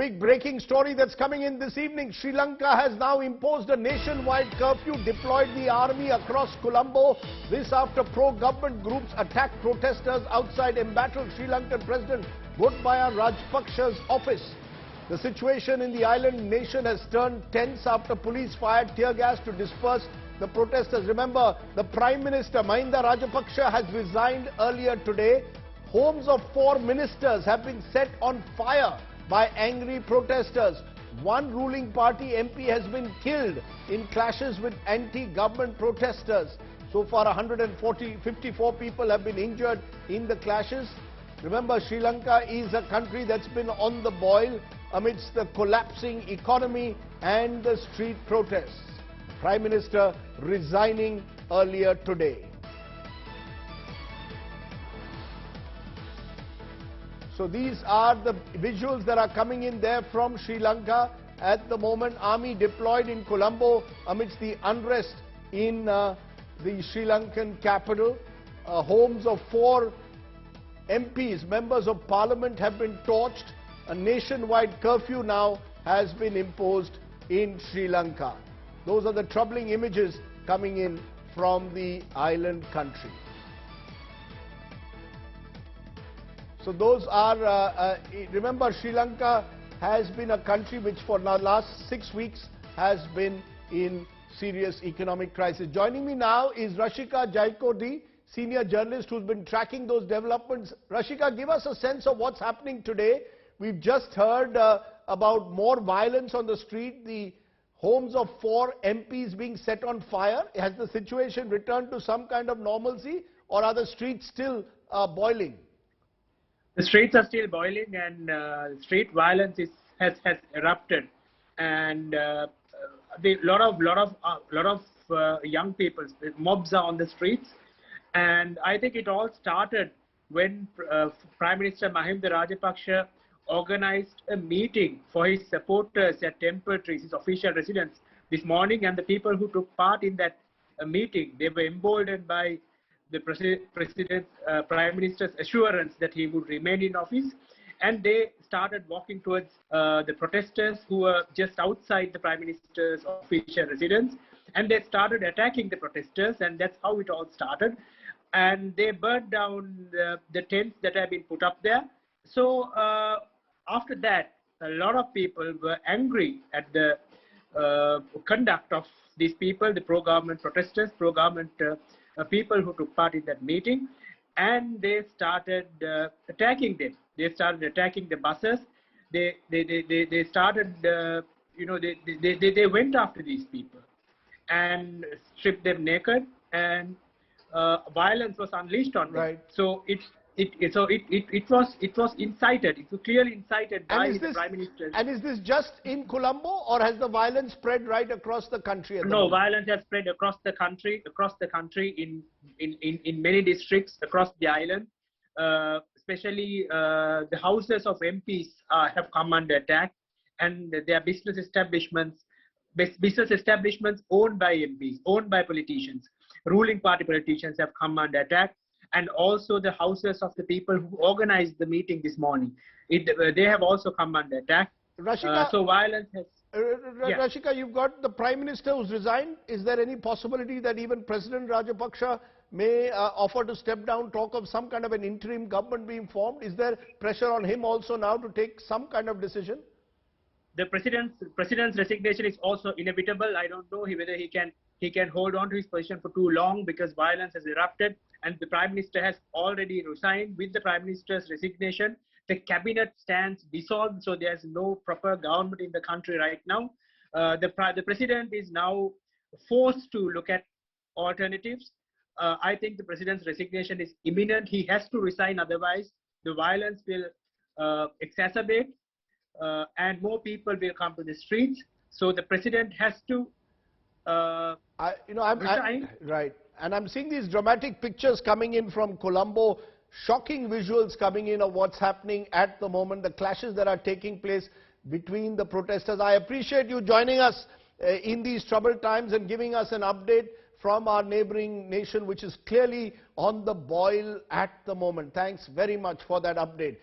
big breaking story that's coming in this evening. Sri Lanka has now imposed a nationwide curfew, deployed the army across Colombo. This after pro-government groups attacked protesters outside embattled Sri Lankan President Gotabaya Rajapaksa's office. The situation in the island nation has turned tense after police fired tear gas to disperse the protesters. Remember, the Prime Minister Mahinda Rajapaksa has resigned earlier today. Homes of 4 ministers have been set on fire by angry protesters. One ruling party MP has been killed in clashes with anti-government protesters. So far, 54 people have been injured in the clashes. Remember, Sri Lanka is a country that's been on the boil amidst the collapsing economy and the street protests. Prime Minister resigning earlier today. So these are the visuals that are coming in there from Sri Lanka. At the moment, army deployed in Colombo amidst the unrest in the Sri Lankan capital. Homes of 4 MPs, members of parliament, have been torched. A nationwide curfew now has been imposed in Sri Lanka. Those are the troubling images coming in from the island country. So those are, remember, Sri Lanka has been a country which for the last 6 weeks has been in serious economic crisis. Joining me now is Rashika Jayakodi, senior journalist who's been tracking those developments. Rashika, give us a sense of what's happening today. We've just heard about more violence on the street, the homes of 4 MPs being set on fire. Has the situation returned to some kind of normalcy, or are the streets still boiling? The streets are still boiling, and street violence has erupted, and a lot of young people, mobs are on the streets, and I think it all started when Prime Minister Mahinda Rajapaksa organized a meeting for his supporters at Temple Trees, his official residence, this morning, and the people who took part in that meeting, they were emboldened by the Prime Minister's assurance that he would remain in office, and they started walking towards the protesters who were just outside the Prime Minister's official residence, and they started attacking the protesters, and that's how it all started. And they burned down the tents that had been put up there. So after that, a lot of people were angry at the conduct of these people, the pro-government protesters, pro-government people who took part in that meeting, and they started attacking them. They started attacking the buses. They started, they went after these people and stripped them naked, and violence was unleashed on them. Right. So it was incited. It was clearly incited by the Prime Minister. And is this just in Colombo, or has the violence spread right across the country? No, violence has spread across the country. In many districts across the island. Especially the houses of MPs have come under attack, and their business establishments owned by MPs, owned by politicians, ruling party politicians, have come under attack. And also the houses of the people who organized the meeting this morning, they have also come under attack. Rashika, so violence has... Rashika, you've got the Prime Minister who's resigned. Is there any possibility that even President Rajapaksa may offer to step down, talk of some kind of an interim government being formed? Is there pressure on him also now to take some kind of decision? The president's resignation is also inevitable. I don't know whether he can hold on to his position for too long, because violence has erupted, and the Prime Minister has already resigned. With the Prime Minister's resignation, the cabinet stands dissolved, so there's no proper government in the country right now. The president is now forced to look at alternatives. I think the president's resignation is imminent. He has to resign, otherwise the violence will exacerbate, and more people will come to the streets. So the president has to resign. Right. And I'm seeing these dramatic pictures coming in from Colombo, shocking visuals coming in of what's happening at the moment, the clashes that are taking place between the protesters. I appreciate you joining us in these troubled times and giving us an update from our neighboring nation, which is clearly on the boil at the moment. Thanks very much for that update.